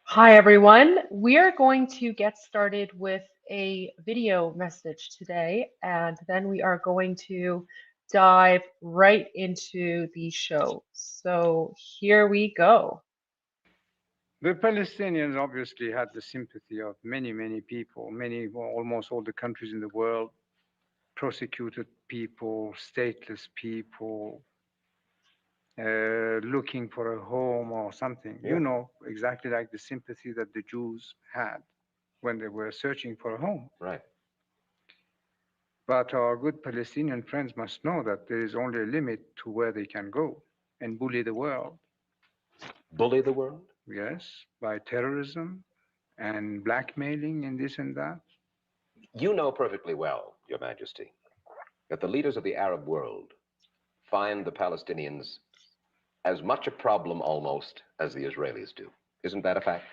Hi, everyone. We are going to get started with a video message today, and then we are going to dive right into the show. So here we go. The Palestinians obviously had the sympathy of many, many people, well, almost all the countries in the world, persecuted people, stateless people, looking for a home or something. You Yeah, know, exactly like the sympathy that the Jews had when they were searching for a home. right. But our good Palestinian friends must know that there is only a limit to where they can go and bully the world. Bully the world? Yes, by terrorism and blackmailing and this and that. You know perfectly well, Your Majesty, that the leaders of the Arab world find the Palestinians as much a problem almost as the Israelis do. Isn't that a fact?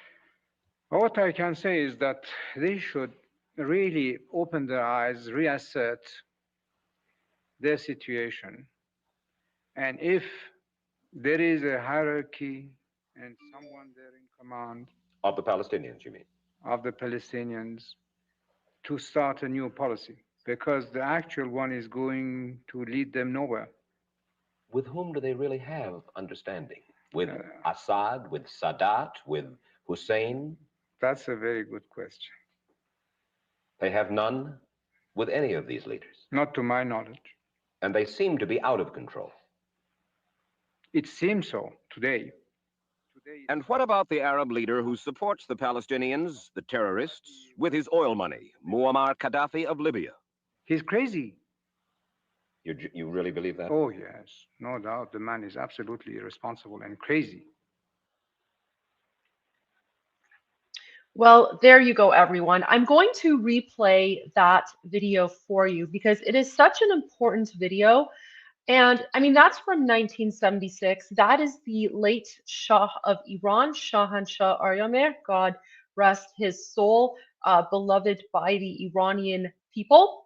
What I can say is that they should really open their eyes, reassert their situation. And if there is a hierarchy and someone there in command Of the Palestinians, you mean? of the Palestinians, to start a new policy, because the actual one is going to lead them nowhere. With whom do they really have understanding? With Uh, Assad, with Sadat, with Hussein? that's a very good question. They have none with any of these leaders. Not to my knowledge. And they seem to be out of control. It seems so today. And what about the Arab leader who supports the Palestinians, the terrorists, with his oil money, Muammar Gaddafi of Libya? He's crazy. You really believe that? Oh, yes, no doubt. The man is absolutely irresponsible and crazy. Well, there you go, everyone. I'm going to replay that video for you because it is such an important video. And I mean, that's from 1976. That is the late Shah of Iran, Shahanshah Aryamir, God rest his soul, beloved by the Iranian people.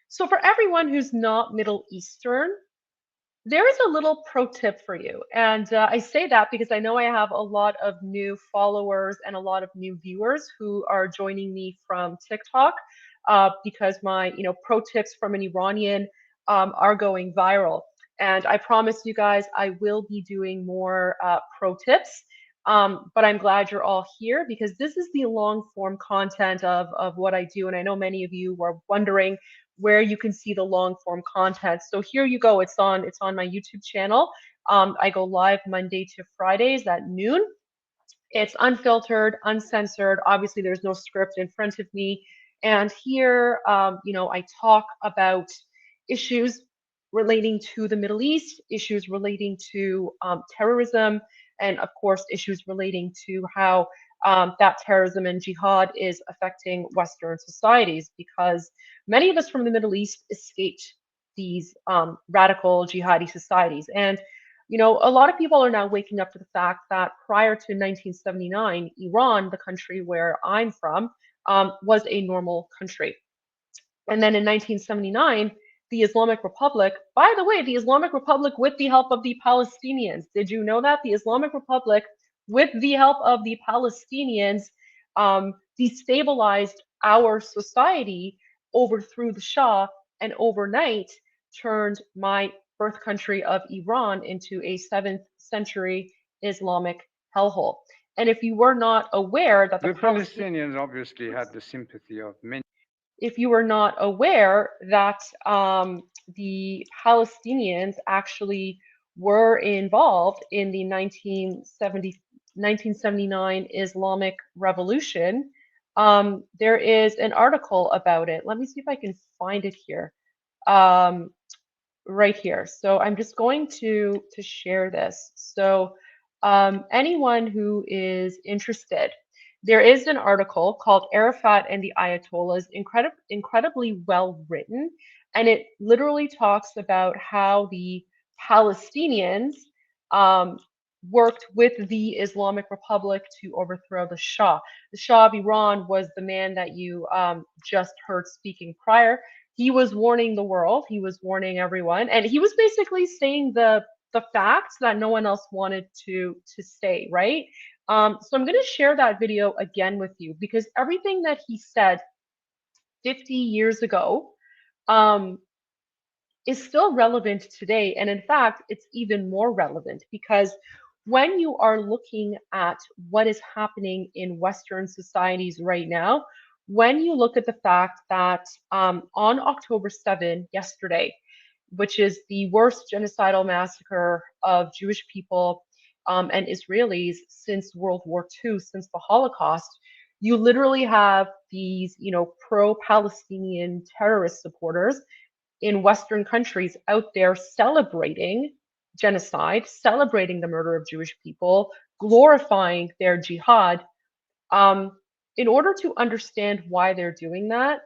So, for everyone who's not Middle Eastern, there is a little pro tip for you. And I say that because I know I have a lot of new followers and a lot of new viewers who are joining me from TikTok because my, pro tips from an Iranian are going viral. And I promise you guys, I will be doing more pro tips. But I'm glad you're all here because this is the long form content of what I do. And I know many of you were wondering where you can see the long form content. So here you go. It's on my YouTube channel. I go live Monday to Fridays at noon. It's unfiltered, uncensored. Obviously, there's no script in front of me. And here, I talk about issues relating to the Middle East, issues relating to terrorism, and of course, issues relating to how that terrorism and jihad is affecting Western societies because many of us from the Middle East escaped these radical jihadi societies. And a lot of people are now waking up to the fact that prior to 1979, Iran, the country where I'm from, was a normal country. And then in 1979, the Islamic Republic, by the way, the Islamic Republic with the help of the Palestinians. Did you know that? The Islamic Republic, with the help of the Palestinians, destabilized our society, overthrew the Shah, and overnight turned my birth country of Iran into a 7th century Islamic hellhole. And if you were not aware that the The Palestinians Palestinians obviously had the sympathy of many. if you were not aware that the Palestinians actually were involved in the 1979 Islamic Revolution. There is an article about it. Let me see if I can find it here. Um, right here. So I'm just going to share this. So anyone who is interested, there is an article called Arafat and the Ayatollahs, incredibly well written, and it literally talks about how the Palestinians um, worked with the Islamic Republic to overthrow the Shah. The Shah of Iran was the man that you just heard speaking prior. He was warning the world, he was warning everyone, and he was basically saying the facts that no one else wanted to say, right? So I'm going to share that video again with you because everything that he said 50 years ago um, is still relevant today. And in fact, it's even more relevant because when you are looking at what is happening in Western societies right now, when you look at the fact that on October 7, yesterday, which is the worst genocidal massacre of Jewish people and Israelis since World War II, since the Holocaust, you literally have these, pro-Palestinian terrorist supporters in Western countries out there celebrating genocide, celebrating the murder of Jewish people, glorifying their jihad. In order to understand why they're doing that,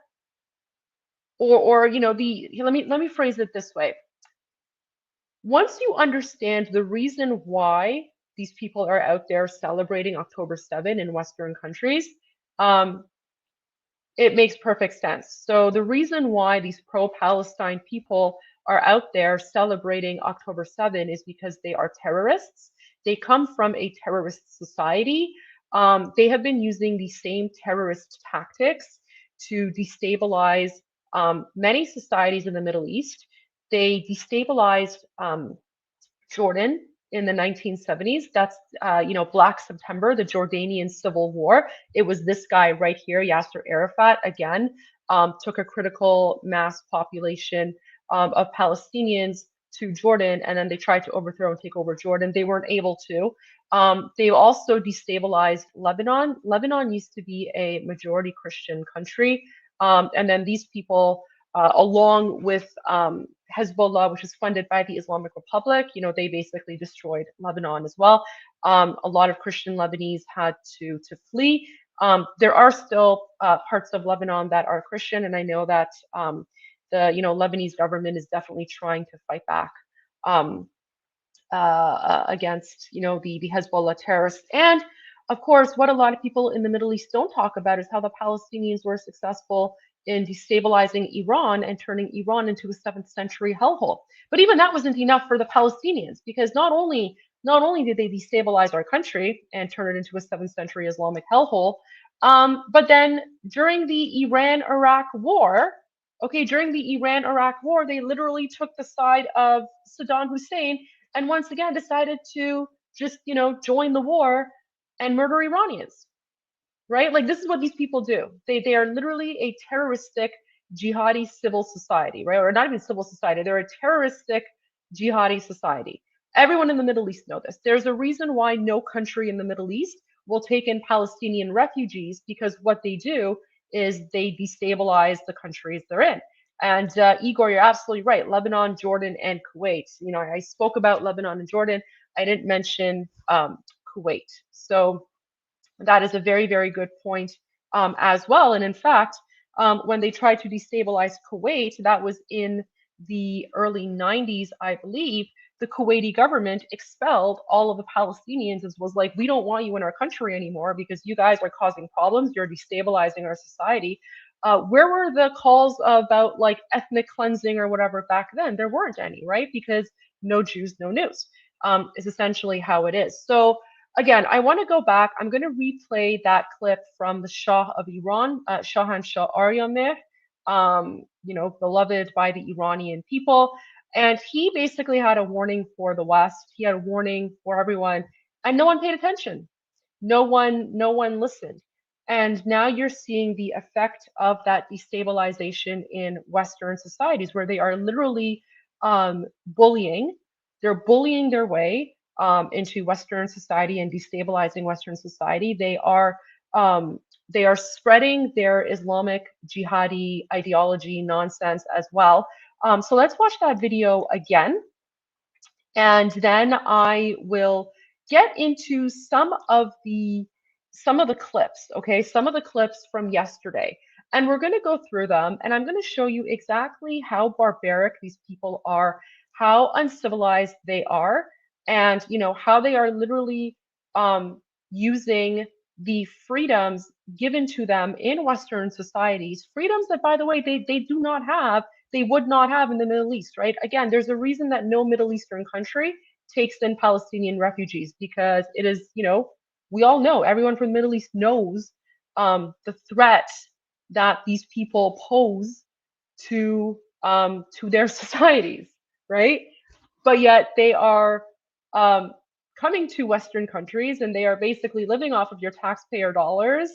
or let me phrase it this way. Once you understand the reason why these people are out there celebrating October 7 in Western countries, it makes perfect sense. So the reason why these pro-Palestine people are out there celebrating October 7 is because they are terrorists. They come from a terrorist society. They have been using the same terrorist tactics to destabilize many societies in the Middle East. They destabilized Jordan in the 1970s. That's, Black September, the Jordanian civil war. It was this guy right here, Yasser Arafat, again, took a critical mass population of Palestinians to Jordan, and then they tried to overthrow and take over Jordan. They weren't able to. They also destabilized Lebanon. Lebanon used to be a majority Christian country. And then these people, along with Hezbollah, which is funded by the Islamic Republic, they basically destroyed Lebanon as well. A lot of Christian Lebanese had to flee. There are still parts of Lebanon that are Christian, and I know that the Lebanese government is definitely trying to fight back against the Hezbollah terrorists. And of course, what a lot of people in the Middle East don't talk about is how the Palestinians were successful in destabilizing Iran and turning Iran into a 7th century hellhole. But even that wasn't enough for the Palestinians, because not only did they destabilize our country and turn it into a 7th century Islamic hellhole, but then during the Iran-Iraq war, they literally took the side of Saddam Hussein and once again decided to just, join the war and murder Iranians, right? Like, this is what these people do. They are literally a terroristic jihadi civil society, right? Or not even civil society. They're a terroristic jihadi society. Everyone in the Middle East know this. There's a reason why no country in the Middle East will take in Palestinian refugees, because what they do is they destabilize the countries they're in. And Igor, you're absolutely right. Lebanon, Jordan, and Kuwait. I spoke about Lebanon and Jordan. I didn't mention Kuwait. So that is a very, very good point as well. And in fact, when they tried to destabilize Kuwait, that was in the early 90s, I believe, the Kuwaiti government expelled all of the Palestinians and was like, we don't want you in our country anymore because you guys are causing problems. You're destabilizing our society. Where were the calls about like ethnic cleansing or whatever back then? There weren't any, right? Because no Jews, no news is essentially how it is. So again, I want to go back. I'm going to replay that clip from the Shah of Iran, Shahanshah Aryameh, beloved by the Iranian people. And he basically had a warning for the West. He had a warning for everyone, and no one paid attention. No one listened. And now you're seeing the effect of that destabilization in Western societies, where they are literally bullying. They're bullying their way into Western society and destabilizing Western society. They are spreading their Islamic jihadi ideology nonsense as well. So let's watch that video again, and then I will get into some of the clips, okay? Some of the clips from yesterday. And we're going to go through them, and I'm going to show you exactly how barbaric these people are, how uncivilized they are, and how they are literally using the freedoms given to them in Western societies, freedoms that, by the way, they do not have, they would not have in the Middle East, right? Again, there's a reason that no Middle Eastern country takes in Palestinian refugees, because it is, we all know, everyone from the Middle East knows the threat that these people pose to their societies, right? But yet they are coming to Western countries and they are basically living off of your taxpayer dollars,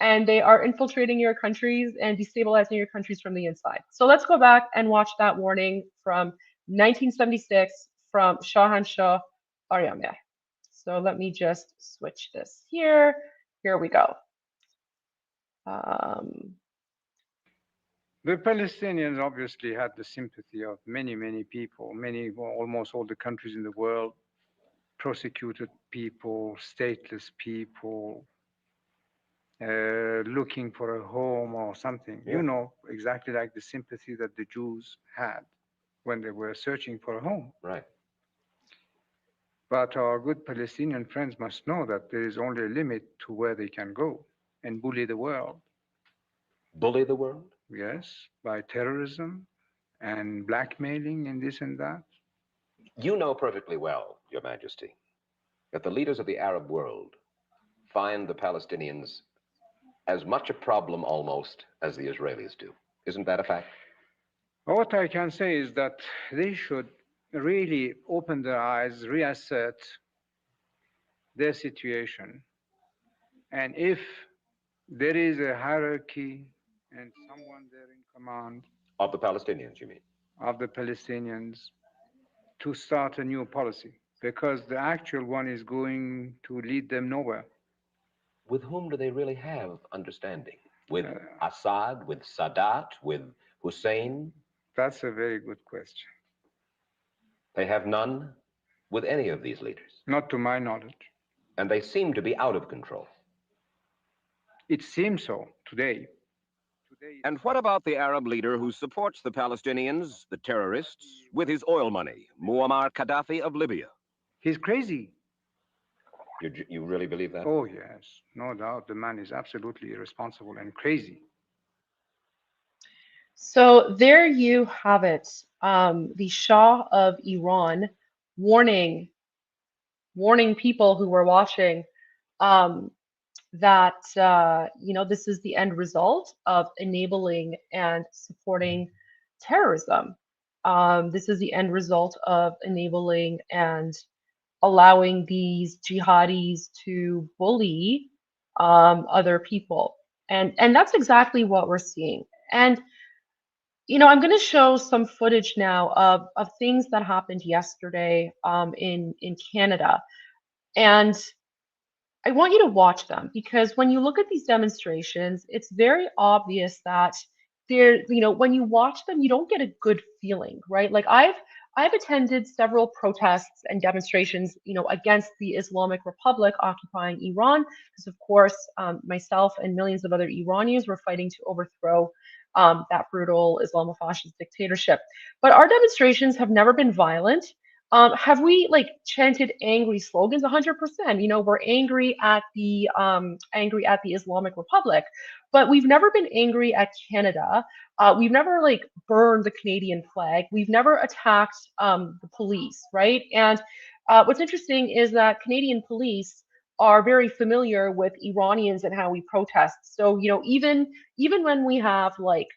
and they are infiltrating your countries and destabilizing your countries from the inside. So let's go back and watch that warning from 1976 from Shahanshah Aryameh. So let me just switch this here. Here we go. The Palestinians obviously had the sympathy of many, many people, almost all the countries in the world, persecuted people, stateless people, looking for a home or something. Yeah. You know, exactly like the sympathy that the Jews had when they were searching for a home. Right. But our good Palestinian friends must know that there is only a limit to where they can go and bully the world. Bully the world? Yes, by terrorism and blackmailing and this and that. You know perfectly well, Your Majesty, that the leaders of the Arab world find the Palestinians as much a problem almost as the Israelis do. Isn't that a fact? What I can say is that they should really open their eyes, reassert their situation. And if there is a hierarchy and someone there in command Of the Palestinians, you mean? of the Palestinians, to start a new policy, because the actual one is going to lead them nowhere. With whom do they really have understanding? With Assad, with Sadat, with Hussein? That's a very good question. They have none with any of these leaders. Not to my knowledge. And they seem to be out of control. It seems so today. And what about the Arab leader who supports the Palestinians, the terrorists, with his oil money, Muammar Gaddafi of Libya? He's crazy. You really believe that? Oh, yes, no doubt. The man is absolutely irresponsible and crazy. So there you have it. The Shah of Iran warning people who were watching um, that this is the end result of enabling and supporting terrorism. This is the end result of enabling and allowing these jihadis to bully other people, and that's exactly what we're seeing. And I'm going to show some footage now of things that happened yesterday in Canada, and I want you to watch them because when you look at these demonstrations, it's very obvious that when you watch them, you don't get a good feeling, right? Like I've attended several protests and demonstrations, against the Islamic Republic occupying Iran, because of course, myself and millions of other Iranians were fighting to overthrow that brutal Islamofascist dictatorship. But our demonstrations have never been violent. Have we like chanted angry slogans? 100%. We're angry at the Islamic Republic, but we've never been angry at Canada. We've never like burned the Canadian flag. We've never attacked the police, right? And what's interesting is that Canadian police are very familiar with Iranians and how we protest. So, even when we have like,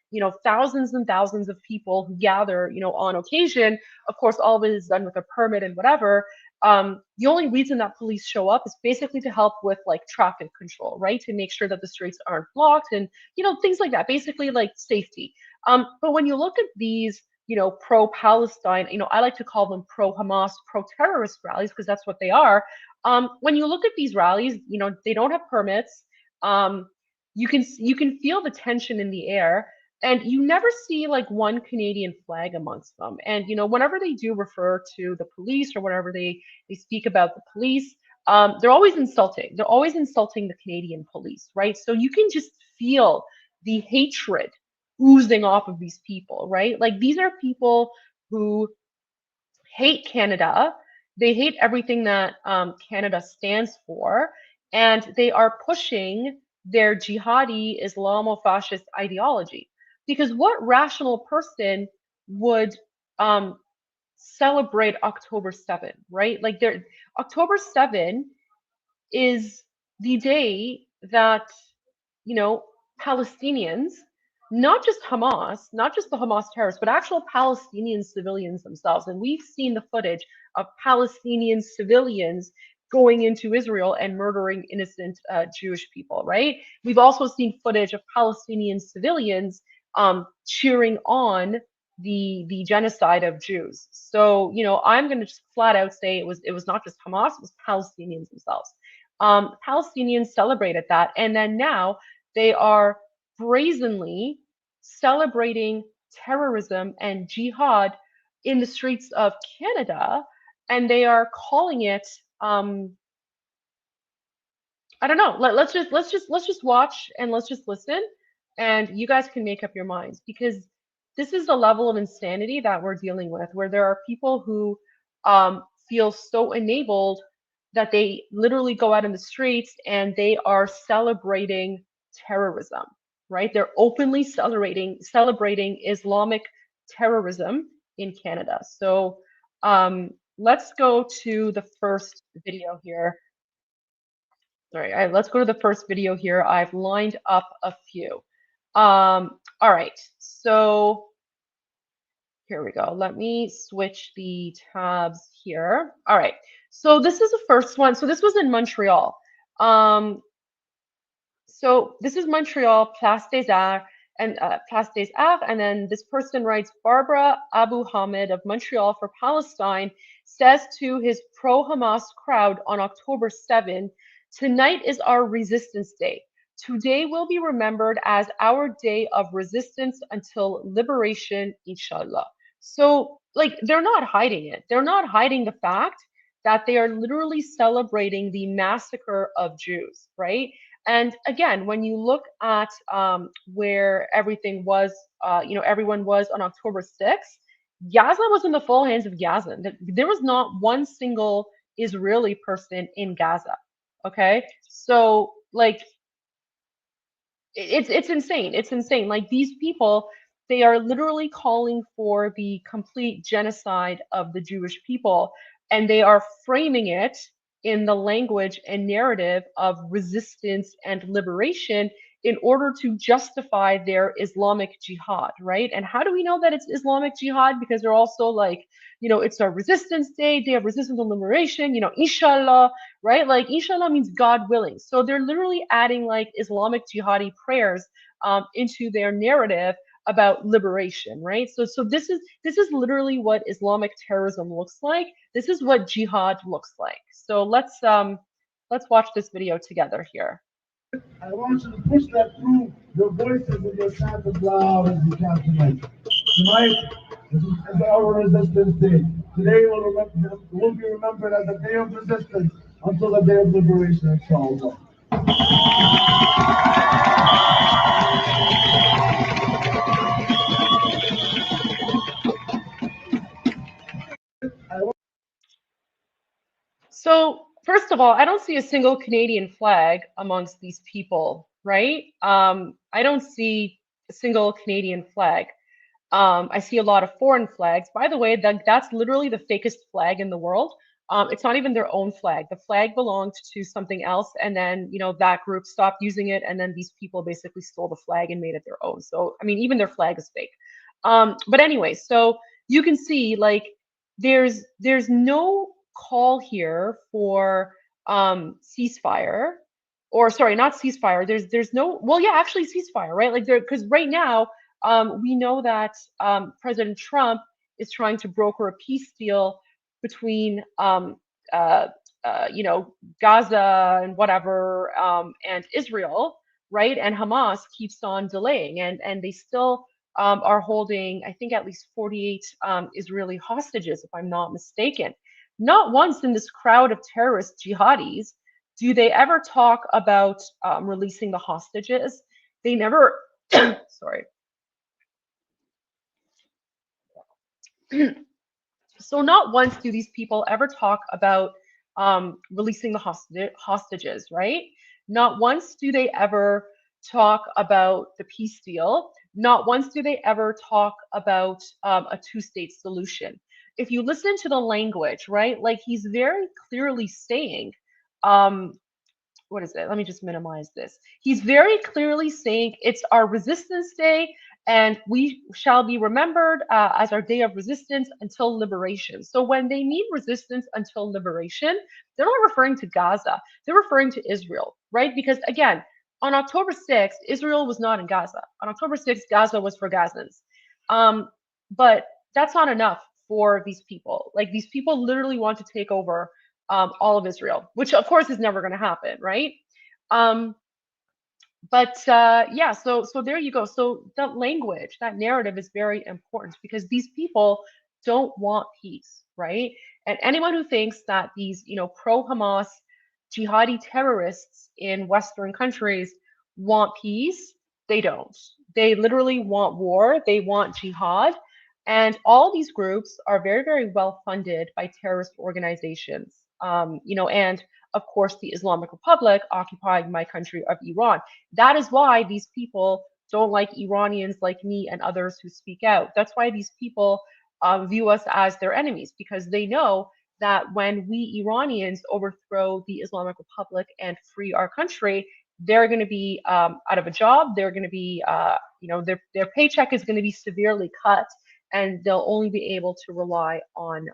thousands and thousands of people who gather, on occasion, of course, all of it is done with a permit and whatever. The only reason that police show up is basically to help with like traffic control, right? To make sure that the streets aren't blocked and, things like that, basically like safety. But when you look at these, pro-Palestine, I like to call them pro-Hamas, pro-terrorist rallies, because that's what they are. When you look at these rallies, they don't have permits. You can feel the tension in the air, and you never see like one Canadian flag amongst them. And whenever they do refer to the police or whatever they speak about the police, they're always insulting. They're always insulting the Canadian police, right? So you can just feel the hatred oozing off of these people, right? Like these are people who hate Canada. They hate everything that Canada stands for, and they are pushing their jihadi Islamo-fascist ideology. Because what rational person would celebrate October 7, right? Like October 7 is the day that, you know, Palestinians, not just Hamas, not just the Hamas terrorists, but actual Palestinian civilians themselves. And we've seen the footage of Palestinian civilians going into Israel and murdering innocent Jewish people, right? We've also seen footage of Palestinian civilians cheering on the genocide of Jews. So, you know, I'm going to just flat out say it was not just Hamas, it was Palestinians themselves. Palestinians celebrated that, and then now they are brazenly celebrating terrorism and jihad in the streets of Canada, and they are calling it I don't know. Let's just watch and let's just listen, and you guys can make up your minds, because this is the level of insanity that we're dealing with, where there are people who feel so enabled that they literally go out in the streets and they are celebrating terrorism, right? They're openly celebrating Islamic terrorism in Canada. So let's go to the first video here. Sorry, let's go to the first video here. I've lined up a few. All right, so here we go. Let me switch the tabs here. All right, so this is the first one. So this was in Montreal. So this is Montreal, Place des Arts, and then this person writes, Barbara Abu Hamid of Montreal for Palestine says to his pro-Hamas crowd on October 7, tonight is our resistance day. Today will be remembered as our day of resistance until liberation, inshallah. So, like, they're not hiding it. They're not hiding the fact that they are literally celebrating the massacre of Jews, right? And again, when you look at where everything was, you know, everyone was on October 6th, Gaza was in the full hands of Gaza. There was not one single Israeli person in Gaza. Okay, so like it's insane. It's insane. Like, these people, they are literally calling for the complete genocide of the Jewish people, and they are framing it in the language and narrative of resistance and liberation in order to justify their Islamic jihad, right? And how do we know that it's Islamic jihad? Because they're also like, you know, it's our resistance day, day of resistance and liberation, you know, inshallah, right? Like, inshallah means God willing. So they're literally adding like Islamic jihadi prayers into their narrative about liberation, right? So this is literally what Islamic terrorism looks like. This is what jihad looks like. So let's watch this video together here. I want you to push that through your voices and your chant as loud as you can tonight. Tonight is our resistance day. Today will be remembered as a day of resistance until the day of liberation, inshallah. So first of all, I don't see a single Canadian flag amongst these people, right? I don't see a single Canadian flag. I see a lot of foreign flags. By the way, that's literally the fakest flag in the world. It's not even their own flag. The flag belonged to something else, and then, you know, that group stopped using it, and then these people basically stole the flag and made it their own. So, I mean, even their flag is fake. But anyway, so you can see, like, there's no call here for ceasefire, or sorry, not ceasefire. There's no, well, yeah, actually ceasefire, right? Like, there, because right now we know that President Trump is trying to broker a peace deal between you know, Gaza and whatever, and Israel, right? And Hamas keeps on delaying, and they still are holding, I think, at least 48 Israeli hostages, if I'm not mistaken. Not once in this crowd of terrorist jihadis do they ever talk about releasing the hostages. They never, sorry. So not once do these people ever talk about releasing the hostages, right? Not once do they ever talk about the peace deal. Not once do they ever talk about a two-state solution. If you listen to the language, right, like, he's very clearly saying, what is it? Let me just minimize this. He's very clearly saying it's our Resistance Day, and we shall be remembered as our day of resistance until liberation. So when they mean resistance until liberation, they're not referring to Gaza. They're referring to Israel, right? Because again, on October 6th, Israel was not in Gaza. On October 6th, Gaza was for Gazans. But that's not enough for these people. Like, these people literally want to take over all of Israel, which of course is never going to happen, right? Yeah, so there you go. So that language, that narrative is very important because these people don't want peace, right? And anyone who thinks that these, pro-Hamas jihadi terrorists in Western countries want peace, they don't. They literally want war. They want jihad. And all these groups are very, very well funded by terrorist organizations. And of course, the Islamic Republic occupying my country of Iran. That is why these people don't like Iranians like me and others who speak out. That's why these people view us as their enemies, because they know that when we Iranians overthrow the Islamic Republic and free our country, they're going to be out of a job. They're going to be, their paycheck is going to be severely cut, and they'll only be able to rely on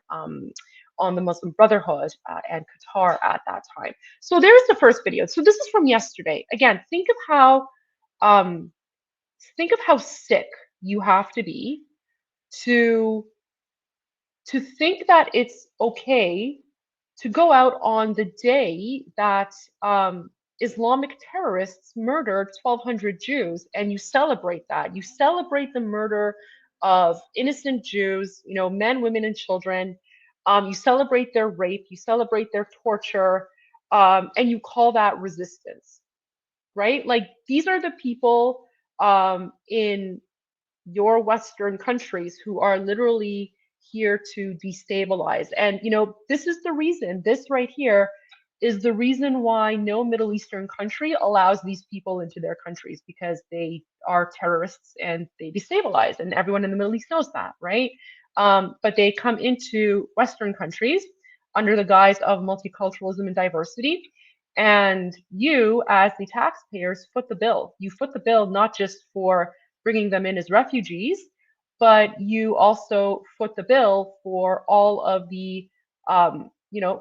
the Muslim Brotherhood and Qatar at that time. So there's the first video. So this is from yesterday. Again, think of how sick you have to be to think that it's okay to go out on the day that Islamic terrorists murdered 1,200 Jews, and you celebrate that. You celebrate the murder of innocent Jews, men, women, and children. You celebrate their rape, you celebrate their torture, and you call that resistance, right? Like, these are the people in your Western countries who are literally here to destabilize. And, this is the reason, this right here is the reason why no Middle Eastern country allows these people into their countries, because they are terrorists and they destabilize. And everyone in the Middle East knows that, right? But they come into Western countries under the guise of multiculturalism and diversity. And you, as the taxpayers, foot the bill. You foot the bill not just for bringing them in as refugees, but you also foot the bill for all of the,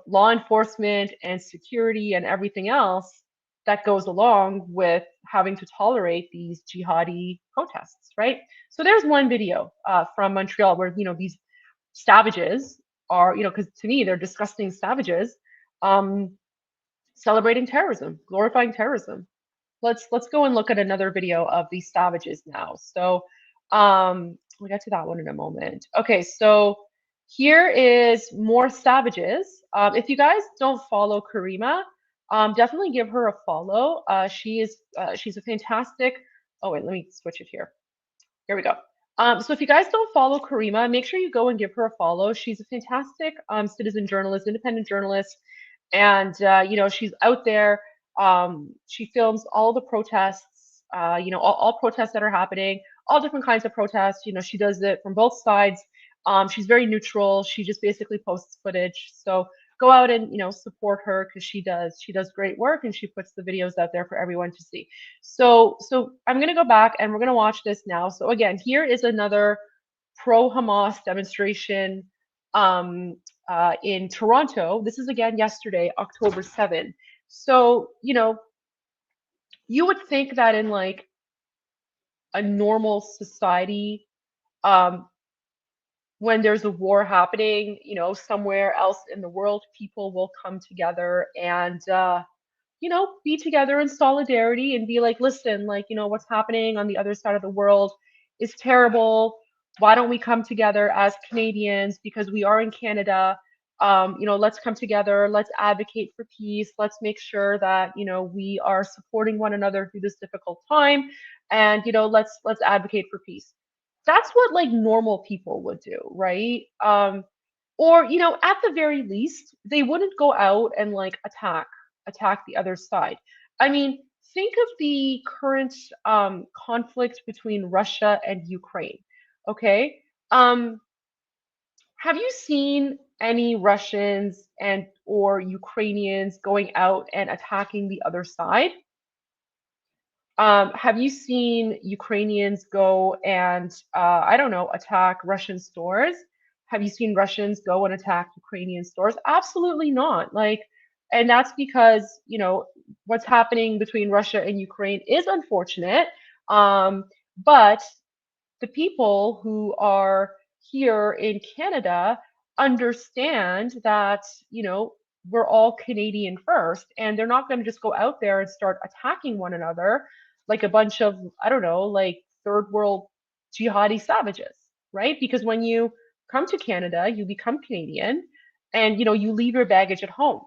law enforcement and security and everything else that goes along with having to tolerate these jihadi protests, right? So there's one video from Montreal where, these savages are, because to me, they're disgusting savages, celebrating terrorism, glorifying terrorism. Let's go and look at another video of these savages now. So we'll get to that one in a moment. Okay, so here is more savages. If you guys don't follow Karima, definitely give her a follow. She's a fantastic. Oh wait, let me switch it here. Here we go. So if you guys don't follow Karima, make sure you go and give her a follow. She's a fantastic citizen journalist, independent journalist, and she's out there. She films all the protests, all protests that are happening, all different kinds of protests. She does it from both sides. She's very neutral. She just basically posts footage. So go out and support her, because she does great work, and she puts the videos out there for everyone to see. So I'm gonna go back and we're gonna watch this now. So again, here is another pro-Hamas demonstration in Toronto. This is again yesterday, October 7th. So you would think that in like a normal society, when there's a war happening, somewhere else in the world, people will come together and, be together in solidarity and be like, listen, like, what's happening on the other side of the world is terrible. Why don't we come together as Canadians, because we are in Canada? Let's come together. Let's advocate for peace. Let's make sure that, we are supporting one another through this difficult time. And, let's advocate for peace. That's what like normal people would do, right? Or at the very least, they wouldn't go out and like attack the other side. I mean, think of the current conflict between Russia and Ukraine. Okay, have you seen any Russians and or Ukrainians going out and attacking the other side? Have you seen Ukrainians go and, I don't know, attack Russian stores? Have you seen Russians go and attack Ukrainian stores? Absolutely not. Like, and that's because, you know, what's happening between Russia and Ukraine is unfortunate. But the people who are here in Canada understand that, you know, we're all Canadian first, and they're not going to just go out there and start attacking one another like a bunch of, I don't know, like third world jihadi savages, right? Because when you come to Canada, you become Canadian and, you know, you leave your baggage at home.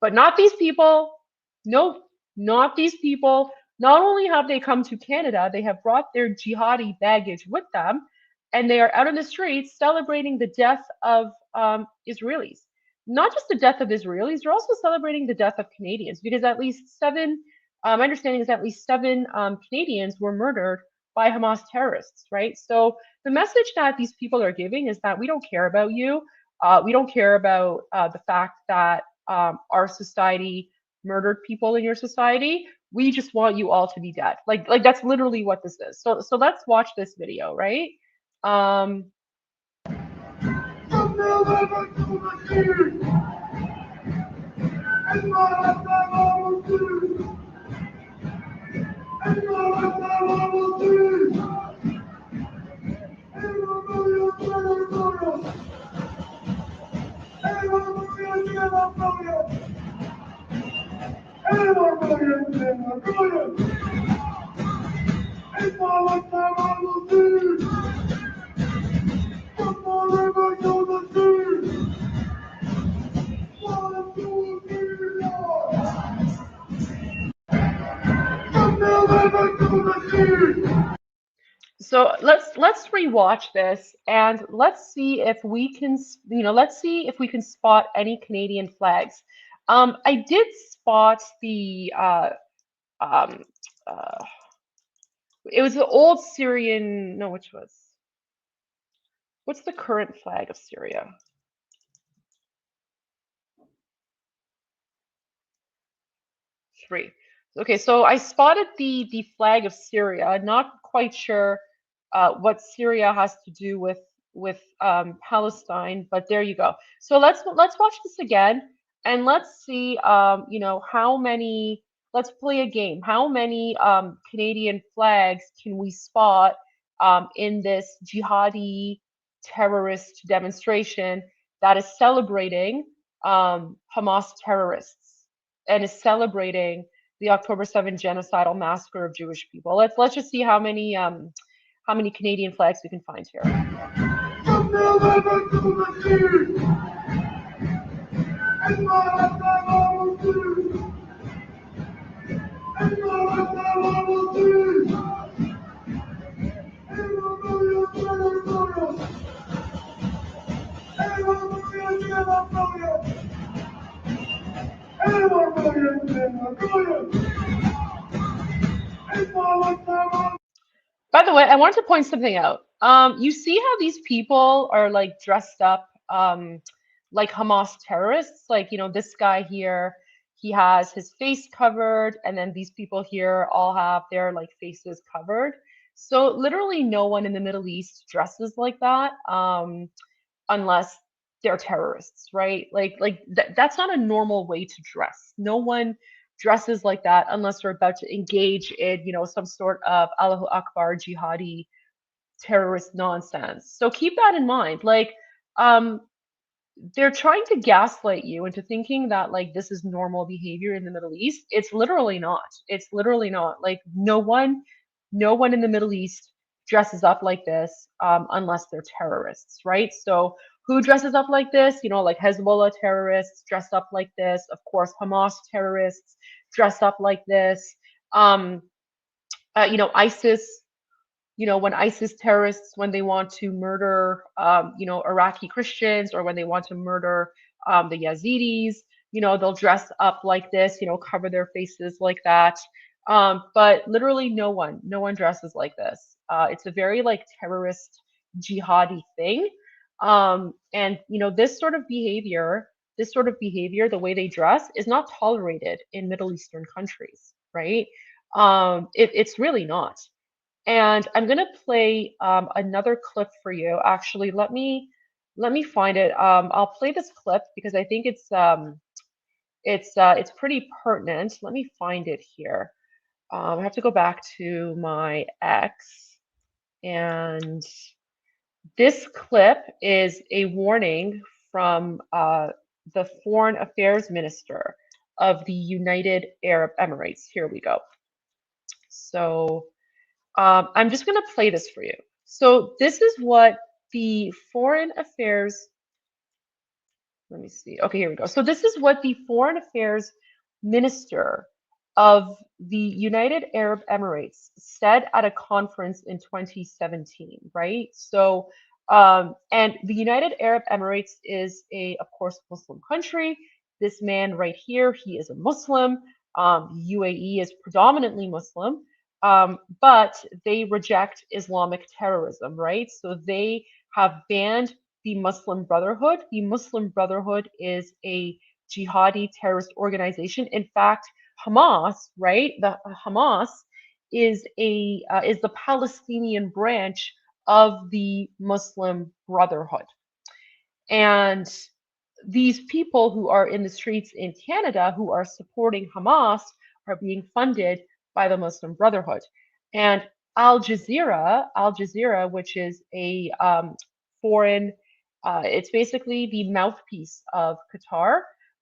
But not these people. Nope, not these people. Not only have they come to Canada, they have brought their jihadi baggage with them, and they are out in the streets celebrating the death of Israelis. Not just the death of Israelis, they're also celebrating the death of Canadians because at least seven, my understanding is at least seven Canadians were murdered by Hamas terrorists, right? So the message that these people are giving is that we don't care about you. We don't care about the fact that our society murdered people in your society. We just want you all to be dead. Like that's literally what this is. So let's watch this video, right? So let's rewatch this and let's see if we can, you know, let's see if we can spot any Canadian flags. I did spot the um, uh, it was the old Syrian, no, what's the current flag of Syria? Three. Okay, so I spotted the flag of Syria. Not quite sure what Syria has to do with Palestine, but there you go. So let's watch this again and let's see you know how many. Let's play a game. How many Canadian flags can we spot in this jihadi terrorist demonstration that is celebrating Hamas terrorists and is celebrating the October 7th genocidal massacre of Jewish people? Let's just see how many Canadian flags we can find here. By the way, I wanted to point something out. You see how these people are like dressed up like Hamas terrorists? Like, you know, this guy here, he has his face covered, and then these people here all have their like faces covered. So literally no one in the Middle East dresses like that, unless they're terrorists, right? That's not a normal way to dress. No one dresses like that unless they're about to engage in, you know, some sort of Allahu Akbar jihadi terrorist nonsense. So keep that in mind. Like, they're trying to gaslight you into thinking that like this is normal behavior in the Middle East. It's literally not. It's literally not. Like no one in the Middle East dresses up like this unless they're terrorists, right? So who dresses up like this? You know, like Hezbollah terrorists dress up like this. Of course, Hamas terrorists dress up like this. You know, ISIS, you know, when ISIS terrorists, when they want to murder, you know, Iraqi Christians, or when they want to murder the Yazidis, you know, they'll dress up like this, you know, cover their faces like that. But literally no one dresses like this. It's a very like terrorist jihadi thing. And this sort of behavior, the way they dress, is not tolerated in Middle Eastern countries, right? It's really not. And I'm gonna play another clip for you. Actually, let me find it. I'll play this clip because I think it's pretty pertinent. Let me find it here. I have to go back to my X, and this clip is a warning from the Foreign Affairs Minister of the United Arab Emirates. Here we go. So I'm just going to play this for you. So this is what the Foreign Affairs, let me see. Okay, here we go. So this is what the Foreign Affairs Minister of the United Arab Emirates said at a conference in 2017, right? So, and the United Arab Emirates is of course, Muslim country. This man right here, he is a Muslim. UAE is predominantly Muslim, but they reject Islamic terrorism, right? So they have banned the Muslim Brotherhood. The Muslim Brotherhood is a jihadi terrorist organization. In fact, Hamas, right? The Hamas is the Palestinian branch of the Muslim Brotherhood. And these people who are in the streets in Canada who are supporting Hamas are being funded by the Muslim Brotherhood. And Al Jazeera, which is a foreign, it's basically the mouthpiece of Qatar.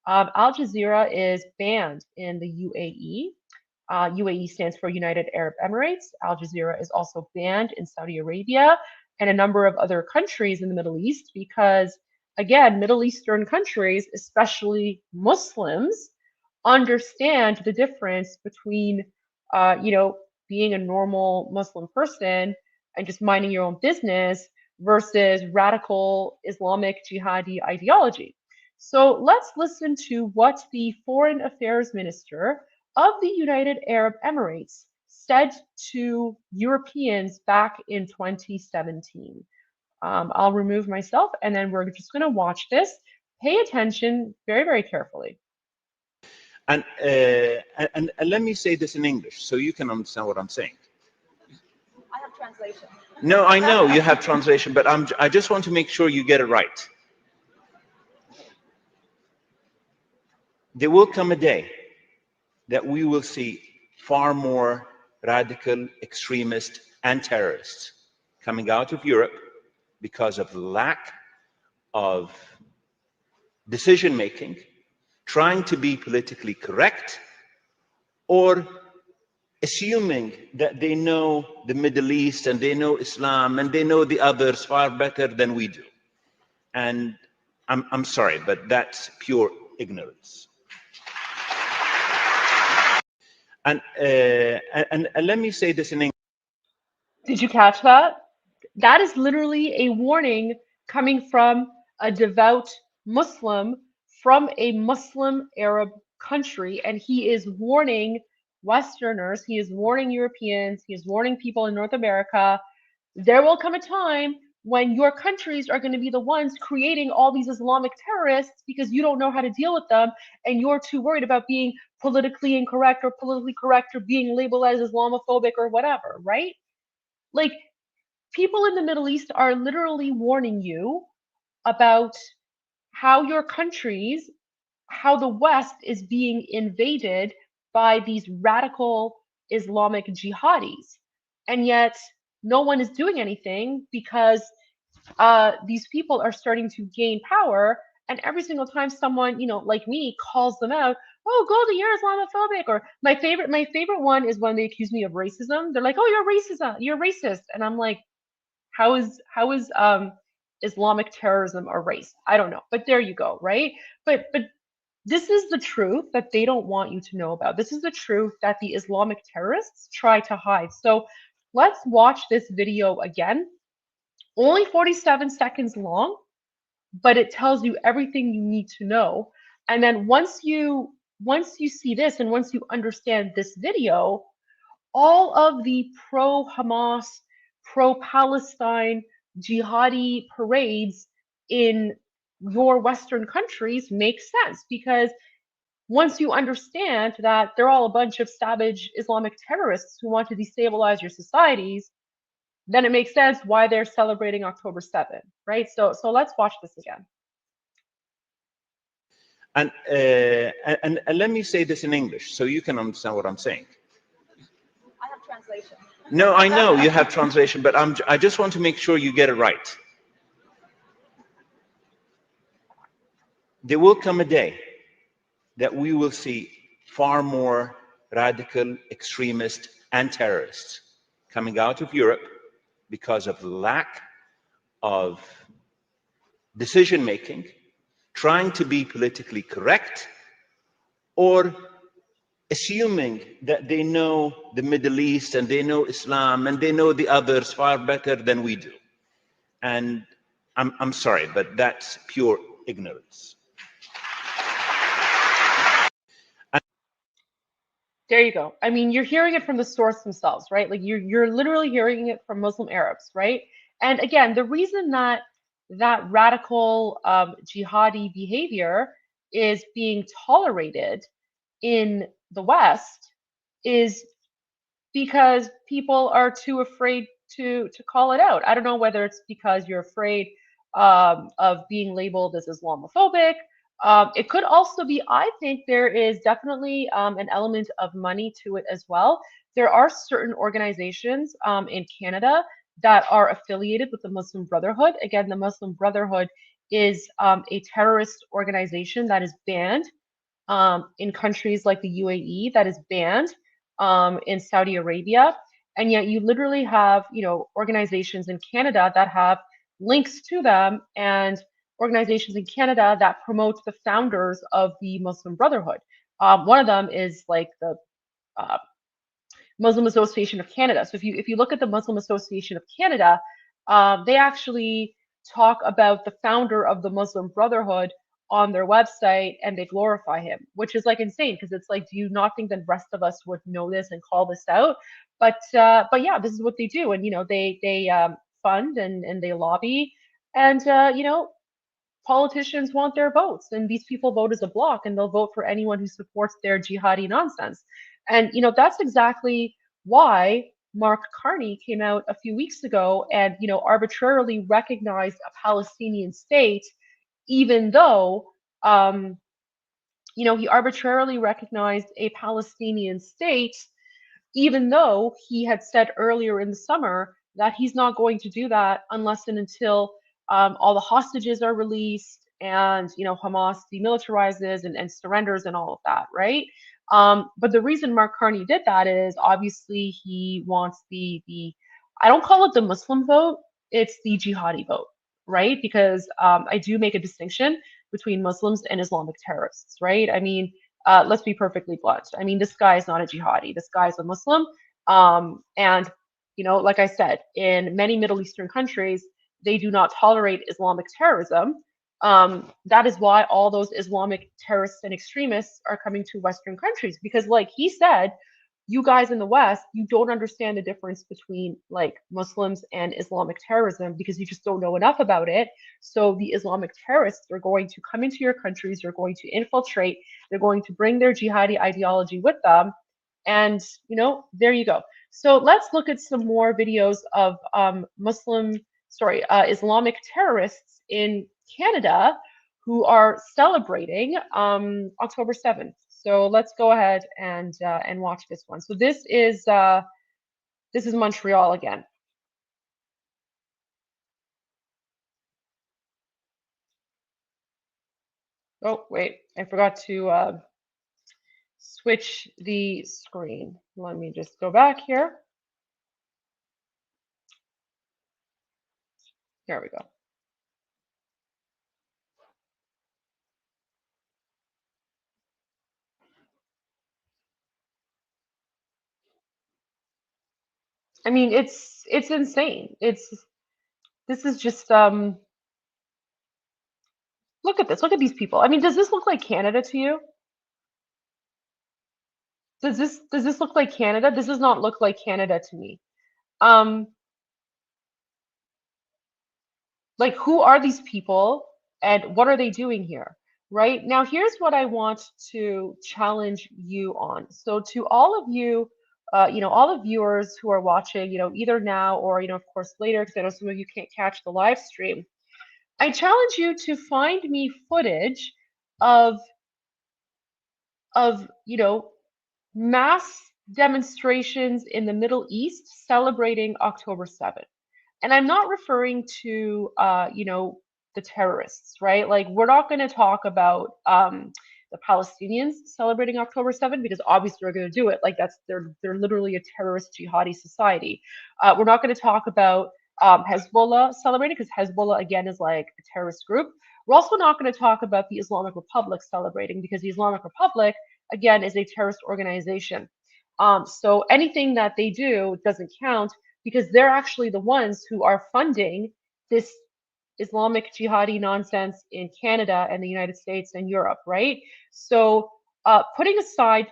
Al Jazeera is banned in the UAE. UAE stands for United Arab Emirates. Al Jazeera is also banned in Saudi Arabia and a number of other countries in the Middle East because, again, Middle Eastern countries, especially Muslims, understand the difference between, being a normal Muslim person and just minding your own business versus radical Islamic jihadi ideology. So let's listen to what the Foreign Affairs Minister of the United Arab Emirates said to Europeans back in 2017. I'll remove myself and then we're just going to watch this. Pay attention very, very carefully. And let me say this in English so you can understand what I'm saying. I have translation. No, I know you have translation, but I just want to make sure you get it right. There will come a day that we will see far more radical extremists and terrorists coming out of Europe because of lack of decision-making, trying to be politically correct, or assuming that they know the Middle East and they know Islam and they know the others far better than we do. And I'm sorry, but that's pure ignorance. And let me say this in English. Did you catch that? That is literally a warning coming from a devout Muslim from a Muslim Arab country. And he is warning Westerners, he is warning Europeans, he is warning people in North America. There will come a time when your countries are going to be the ones creating all these Islamic terrorists because you don't know how to deal with them and you're too worried about being politically incorrect or politically correct or being labeled as Islamophobic or whatever, right? Like, people in the Middle East are literally warning you about how your countries, how the West is being invaded by these radical Islamic jihadis. And yet no one is doing anything because these people are starting to gain power. And every single time someone, like me, calls them out, oh, Goldie, you're Islamophobic. Or my favorite one is when they accuse me of racism. They're like, oh, you're racist. And I'm like, how is Islamic terrorism a race? I don't know, but there you go, right? But this is the truth that they don't want you to know about. This is the truth that the Islamic terrorists try to hide. So let's watch this video again. Only 47 seconds long, but it tells you everything you need to know. And then once you see this and once you understand this video, all of the pro-Hamas, pro-Palestine, jihadi parades in your Western countries makes sense, because once you understand that they're all a bunch of savage Islamic terrorists who want to destabilize your societies, then it makes sense why they're celebrating October 7th, right? So let's watch this again. And let me say this in English so you can understand what I'm saying. I have translation. No, I know you have translation, but I just want to make sure you get it right. There will come a day that we will see far more radical extremists and terrorists coming out of Europe because of lack of decision-making, trying to be politically correct, or assuming that they know the Middle East and they know Islam and they know the others far better than we do. And I'm sorry, but that's pure ignorance. There you go. I mean, you're hearing it from the source themselves, right? Like you're literally hearing it from Muslim Arabs, right? And again, the reason that that radical jihadi behavior is being tolerated in the West is because people are too afraid to call it out. I don't know whether it's because you're afraid of being labeled as Islamophobic. It could also be, I think there is definitely an element of money to it as well. There are certain organizations in Canada that are affiliated with the Muslim Brotherhood. Again, the Muslim Brotherhood is a terrorist organization that is banned in countries like the UAE, that is banned in Saudi Arabia. And yet you literally have, you know, organizations in Canada that have links to them, and organizations in Canada that promote the founders of the Muslim Brotherhood. One of them is like the uh, Muslim Association of Canada. So if you look at the Muslim Association of Canada, they actually talk about the founder of the Muslim Brotherhood on their website, and they glorify him, which is like insane, because it's like, do you not think the rest of us would know this and call this out? But yeah, this is what they do, and you know they fund and they lobby, and you know, politicians want their votes, and these people vote as a bloc, and they'll vote for anyone who supports their jihadi nonsense. And you know, that's exactly why Mark Carney came out a few weeks ago and, you know, arbitrarily recognized a Palestinian state, even though you know, he arbitrarily recognized a Palestinian state, even though he had said earlier in the summer that he's not going to do that unless and until all the hostages are released, and you know, Hamas demilitarizes and surrenders and all of that, right? But the reason Mark Carney did that is obviously he wants the I don't call it the Muslim vote, it's the jihadi vote, right? Because I do make a distinction between Muslims and Islamic terrorists, right? I mean, let's be perfectly blunt. I mean, this guy is not a jihadi. This guy is a Muslim. And, you know, like I said, in many Middle Eastern countries, they do not tolerate Islamic terrorism. That is why all those Islamic terrorists and extremists are coming to Western countries, because, like he said, you guys in the West, you don't understand the difference between like Muslims and Islamic terrorism because you just don't know enough about it. So the Islamic terrorists are going to come into your countries, they're going to infiltrate, they're going to bring their jihadi ideology with them. And, you know, there you go. So let's look at some more videos of Islamic terrorists in Canada who are celebrating October 7th. So let's go ahead and watch this one. So this is Montreal again. Oh, wait, I forgot to switch the screen. Let me just go back here. There we go. I mean, it's insane. This is just look at this. Look at these people. I mean, does this look like Canada to you? Does this look like Canada? This does not look like Canada to me. Like, who are these people and what are they doing here? Right now, here's what I want to challenge you on. So to all of you, all the viewers who are watching, either now or, of course, later, because I know some of you can't catch the live stream, I challenge you to find me footage of, mass demonstrations in the Middle East celebrating October 7th. And I'm not referring to, the terrorists, right? Like, we're not going to talk about the Palestinians celebrating October 7th because obviously they're going to do it. Like, they're literally a terrorist jihadi society. We're not going to talk about Hezbollah celebrating because Hezbollah again is like a terrorist group. We're also not going to talk about the Islamic Republic celebrating because the Islamic Republic again is a terrorist organization. So anything that they do doesn't count because they're actually the ones who are funding this Islamic jihadi nonsense in Canada and the United States and Europe, right? So putting aside,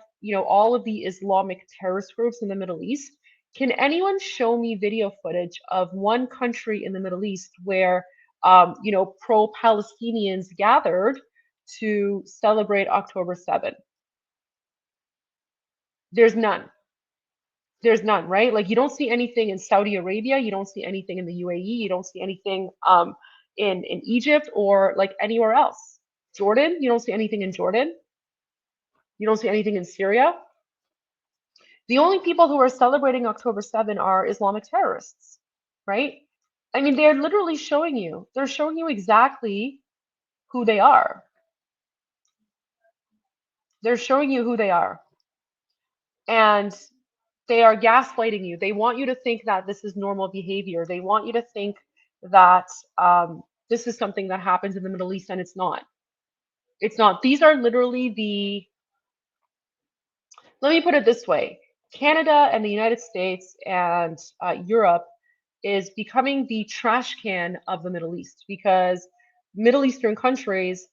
all of the Islamic terrorist groups in the Middle East, can anyone show me video footage of one country in the Middle East where, pro-Palestinians gathered to celebrate October 7th? There's none. There's none, right? Like, you don't see anything in Saudi Arabia, you don't see anything in the UAE, you don't see anything in Egypt or like anywhere else. Jordan, you don't see anything in Jordan. You don't see anything in Syria. The only people who are celebrating October 7 are Islamic terrorists, right? I mean, they're literally showing you. They're showing you exactly who they are. They're showing you who they are. And they are gaslighting you. They want you to think that this is normal behavior. They want you to think that this is something that happens in the Middle East, and it's not. It's not. These are literally the, let me put it this way. Canada and the United States and Europe is becoming the trash can of the Middle East because Middle Eastern countries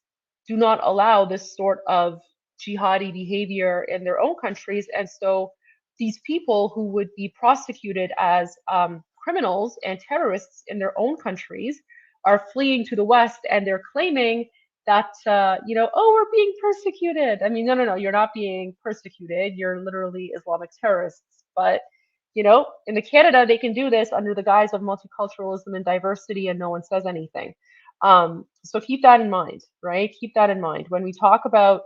do not allow this sort of jihadi behavior in their own countries. And so these people who would be prosecuted as criminals and terrorists in their own countries are fleeing to the West, and they're claiming that, oh, we're being persecuted. I mean, no, you're not being persecuted. You're literally Islamic terrorists. But, in the Canada, they can do this under the guise of multiculturalism and diversity, and no one says anything. So keep that in mind, right? Keep that in mind. When we talk about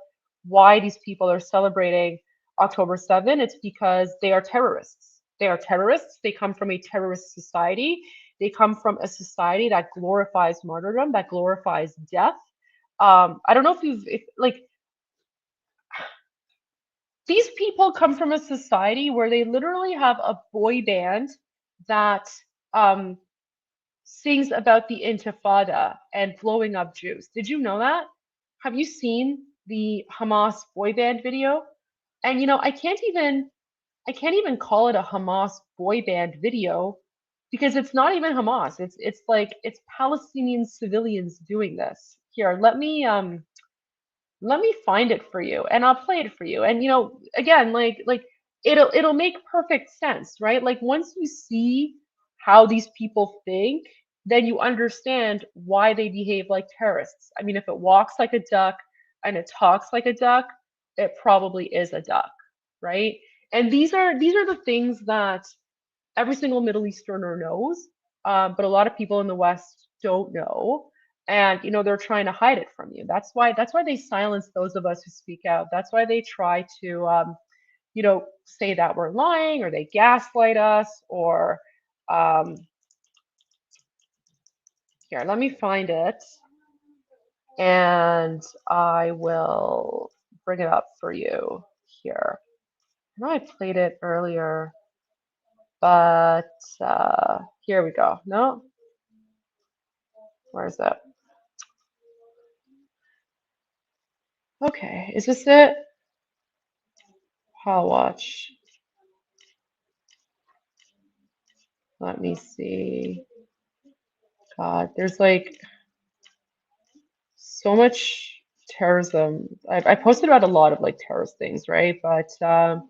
why these people are celebrating October 7, it's because they are terrorists. They are terrorists. They come from a terrorist society. They come from a society that glorifies martyrdom, that glorifies death. I don't know if these people come from a society where they literally have a boy band that sings about the Intifada and blowing up Jews. Did you know that? Have you seen the Hamas boy band video? And I can't even call it a Hamas boy band video because it's not even Hamas. It's Palestinian civilians doing this. Here, let me find it for you and I'll play it for you. And again, like it'll make perfect sense, right? Like, once you see how these people think, then you understand why they behave like terrorists. I mean, if it walks like a duck and it talks like a duck, it probably is a duck, right? And these are the things that every single Middle Easterner knows, but a lot of people in the West don't know. And they're trying to hide it from you. That's why they silence those of us who speak out. That's why they try to say that we're lying, or they gaslight us, or here, let me find it and I will bring it up for you here. I know I played it earlier, but here we go. No, where is it? Okay, is this it? I'll watch. Let me see. God, there's like so much terrorism. I posted about a lot of like terrorist things, right? But here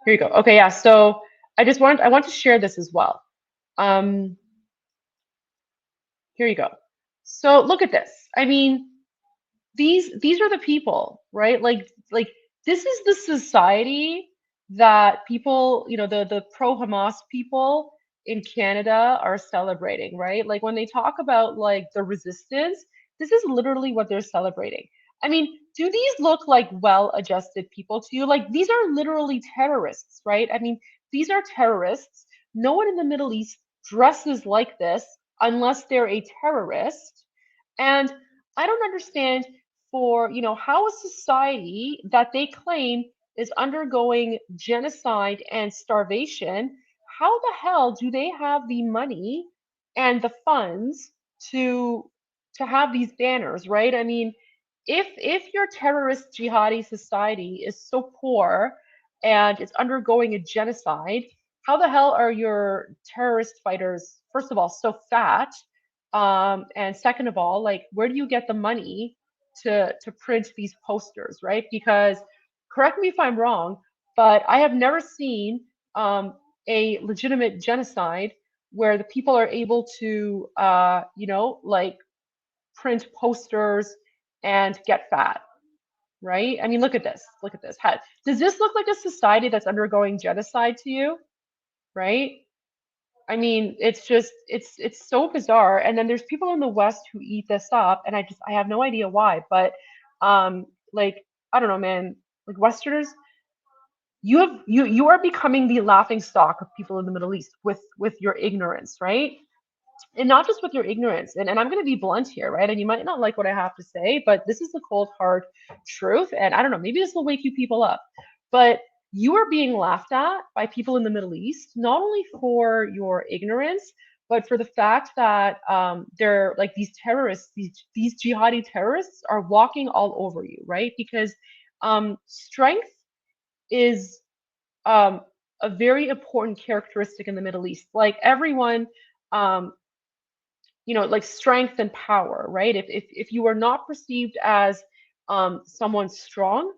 you go. Okay, yeah. So I want to share this as well. Here you go. So look at this. I mean, these are the people, right? Like this is the society that people, you know, the pro-Hamas people in Canada are celebrating, right? Like when they talk about like the resistance, this is literally what they're celebrating. I mean, do these look like well-adjusted people to you? Like these are literally terrorists, right? I mean, these are terrorists. No one in the Middle East dresses like this unless they're a terrorist. And I don't understand for, you know, how a society that they claim is undergoing genocide and starvation, how the hell do they have the money and the funds to have these banners, right? I mean, if your terrorist jihadi society is so poor and it's undergoing a genocide, how the hell are your terrorist fighters, first of all, so fat? And second of all, like, where do you get the money to print these posters, right? Because correct me if I'm wrong, but I have never seen a legitimate genocide where the people are able to, you know, like print posters and get fat, right? I mean, look at this. Look at this. Does this look like a society that's undergoing genocide to you, right? I mean, it's just it's so bizarre. And then there's people in the West who eat this up, and I have no idea why. But like I don't know, man. Like Westerners, you are becoming the laughing stock of people in the Middle East with your ignorance, right? And not just with your ignorance. And I'm going to be blunt here, right? And you might not like what I have to say, but this is the cold hard truth. And I don't know, maybe this will wake you people up, but you are being laughed at by people in the Middle East, not only for your ignorance, but for the fact that they're like these terrorists, these jihadi terrorists are walking all over you, right? Because strength is a very important characteristic in the Middle East. Like everyone, you know, like strength and power, right? If you are not perceived as someone strong,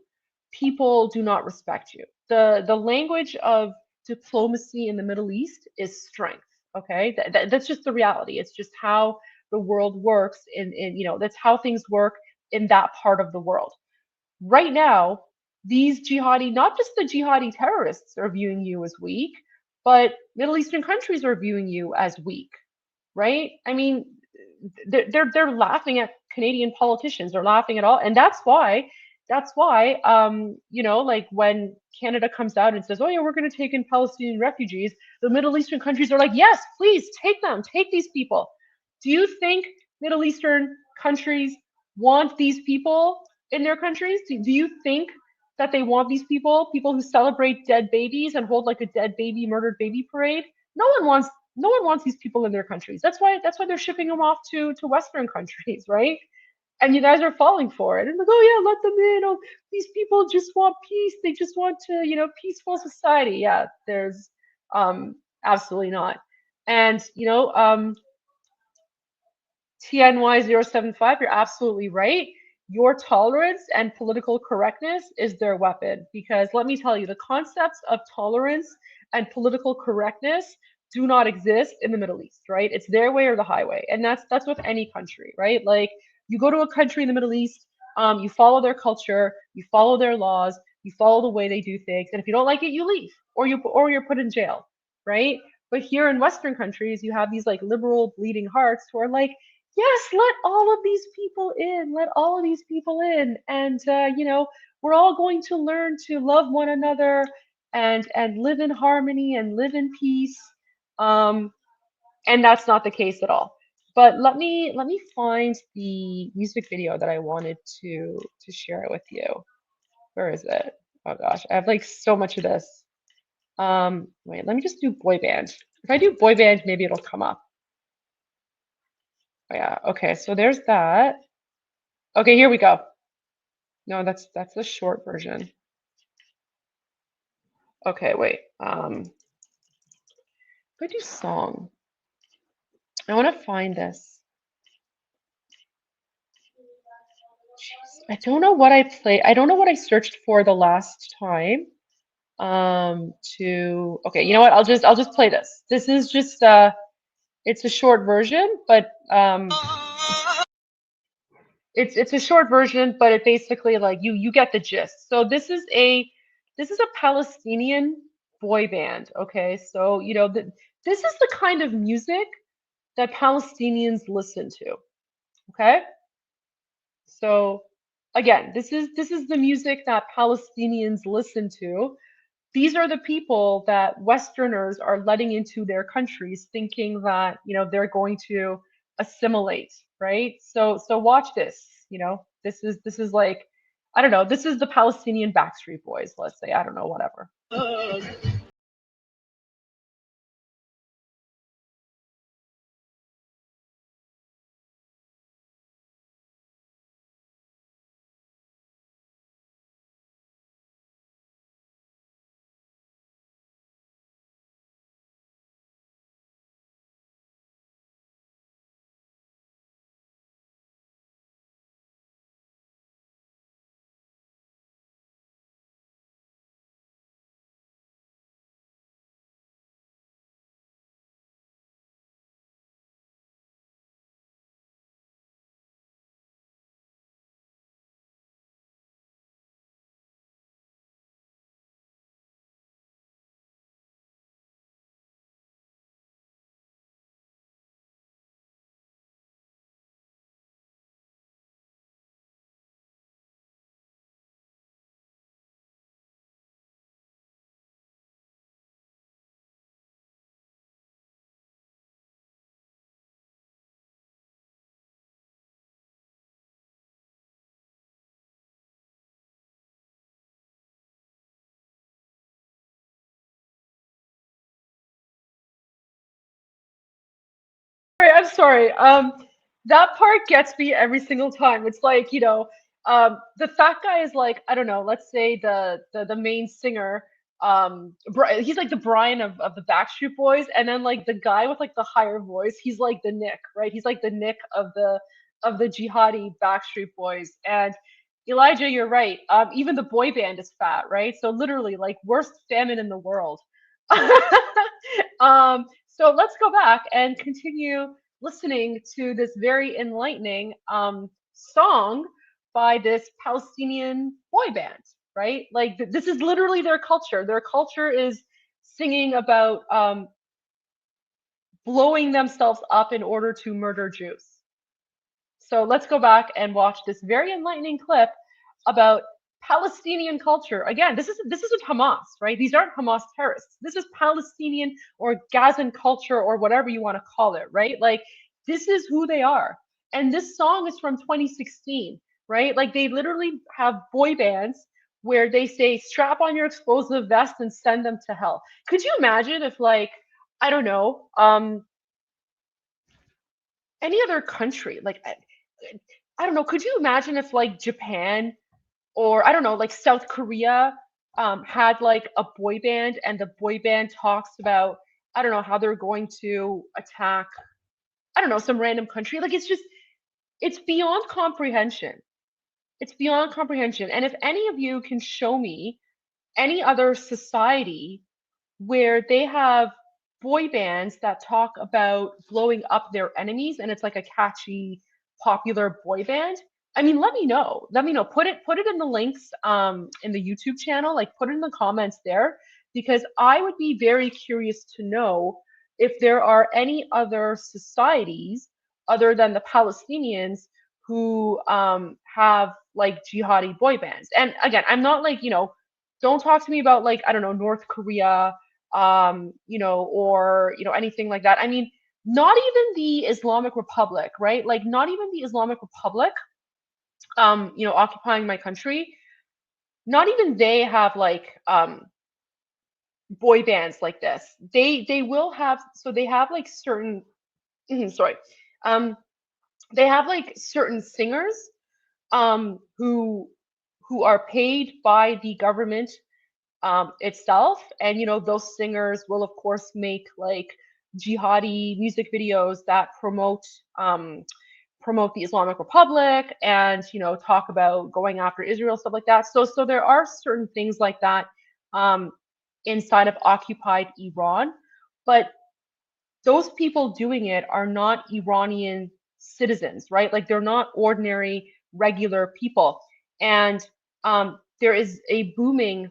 people do not respect you. The language of diplomacy in the Middle East is strength. Okay, that's just the reality. It's just how the world works. In you know, that's how things work in that part of the world. Right now, these jihadi, not just the jihadi terrorists are viewing you as weak, but Middle Eastern countries are viewing you as weak, right? I mean, they're laughing at Canadian politicians. They're laughing at all, and that's why you know, like when Canada comes out and says, "Oh yeah, we're going to take in Palestinian refugees," the Middle Eastern countries are like, "Yes, please take them, take these people." Do you think Middle Eastern countries want these people in their countries? Do you think that they want these people who celebrate dead babies and hold like a dead baby, murdered baby parade? No one wants these people in their countries. That's why they're shipping them off to Western countries, right? And you guys are falling for it. And like, oh yeah, let them in. Oh, these people just want peace. They just want to, you know, peaceful society. Yeah, there's absolutely not. And you know, TNY075, you're absolutely right. Your tolerance and political correctness is their weapon. Because let me tell you, the concepts of tolerance and political correctness do not exist in the Middle East, right? It's their way or the highway. And that's with any country, right? Like you go to a country in the Middle East, you follow their culture, you follow their laws, you follow the way they do things. And if you don't like it, you leave or you're put in jail, right? But here in Western countries, you have these like liberal bleeding hearts who are like, yes, let all of these people in, let all of these people in. And, you know, we're all going to learn to love one another and live in harmony and live in peace. And that's not the case at all. But let me find the music video that I wanted to share it with you. Where is it? Oh gosh, I have like so much of this. Wait, let me just do boy band. If I do boy band, maybe it'll come up. Oh, yeah, okay, so there's that. Okay, here we go. No, that's the short version. Okay, wait. If I do song, I want to find this. Jeez, I don't know what I played. I don't know what I searched for the last time. Okay, you know what? I'll just play this. This is just It's a short version, but it's a short version, but it basically like you get the gist. So this is a Palestinian boy band. Okay, so this is the kind of music that Palestinians listen to. Okay, so again, this is the music that Palestinians listen to. These are the people that Westerners are letting into their countries, thinking that they're going to assimilate, right? So watch this. This is like, I don't know. This is the Palestinian Backstreet Boys, let's say. I don't know, whatever. I'm sorry. That part gets me every single time. It's like, the fat guy is like, I don't know, let's say the main singer, he's like the Brian of the Backstreet Boys, and then like the guy with like the higher voice, he's like the Nick, right? He's like the Nick of the jihadi Backstreet Boys. And Elijah, you're right. Even the boy band is fat, right? So literally, like, worst famine in the world. So let's go back and continue listening to this very enlightening song by this Palestinian boy band, right? Like this is literally their culture. Their culture is singing about blowing themselves up in order to murder Jews. So let's go back and watch this very enlightening clip about Palestinian culture. Again, this isn't Hamas, right? These aren't Hamas terrorists. This is Palestinian or Gazan culture or whatever you want to call it, right? Like this is who they are. And this song is from 2016, right? Like they literally have boy bands where they say strap on your explosive vest and send them to hell. Could you imagine if like, I don't know, any other country, like I don't know, could you imagine if like Japan or I don't know, like South Korea had like a boy band and the boy band talks about, I don't know, how they're going to attack, I don't know, some random country. Like it's beyond comprehension. It's beyond comprehension. And if any of you can show me any other society where they have boy bands that talk about blowing up their enemies and it's like a catchy popular boy band, I mean, let me know. Let me know. Put it in the links in the YouTube channel, like put it in the comments there, because I would be very curious to know if there are any other societies other than the Palestinians who have like jihadi boy bands. And again, I'm not like, don't talk to me about like, I don't know, North Korea, or anything like that. I mean, not even the Islamic Republic, right? Like not even the Islamic Republic, occupying my country. Not even they have like boy bands like this. They will have, so they have like certain sorry. They have like certain singers who are paid by the government itself, and those singers will of course make like jihadi music videos that promote the Islamic Republic and talk about going after Israel, stuff like that. So there are certain things like that inside of occupied Iran, but those people doing it are not Iranian citizens, right? Like they're not ordinary, regular people. And there is a booming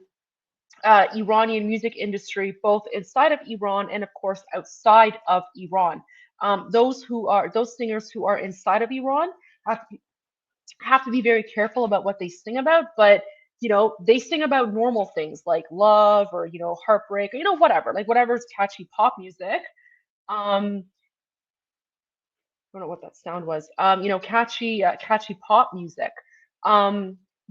Iranian music industry, both inside of Iran and, of course, outside of Iran. Those singers who are inside of Iran have to be very careful about what they sing about, but they sing about normal things like love or heartbreak or whatever, like whatever's catchy pop music. I don't know what that sound was. Catchy pop music.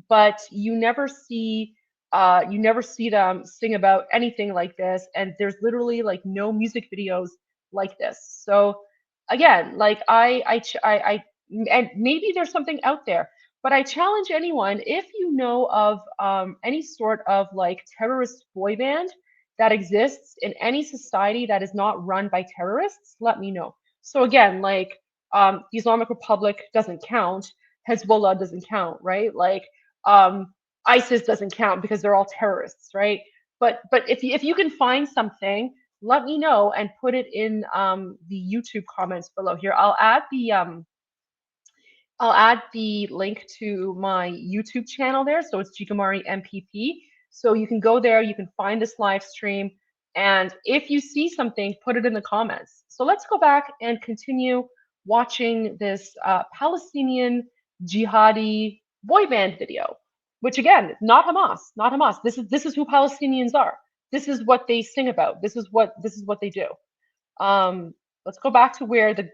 But you never see them sing about anything like this, and there's literally like no music videos like this. So again, like and maybe there's something out there, but I challenge anyone, if you know of any sort of like terrorist boy band that exists in any society that is not run by terrorists, let me know. So again, like the Islamic Republic doesn't count, Hezbollah doesn't count, right? Like ISIS doesn't count because they're all terrorists, right? But if you can find something, let me know and put it in the YouTube comments below. Here, I'll add the link to my YouTube channel there. So it's Jikamari MPP. So you can go there, you can find this live stream, and if you see something, put it in the comments. So let's go back and continue watching this Palestinian jihadi boy band video, which again, not Hamas, not Hamas. This is who Palestinians are. This is what they sing about. This is what they do. Let's go back to where the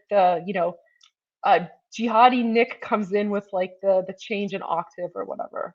jihadi Nick comes in with like the change in octave or whatever.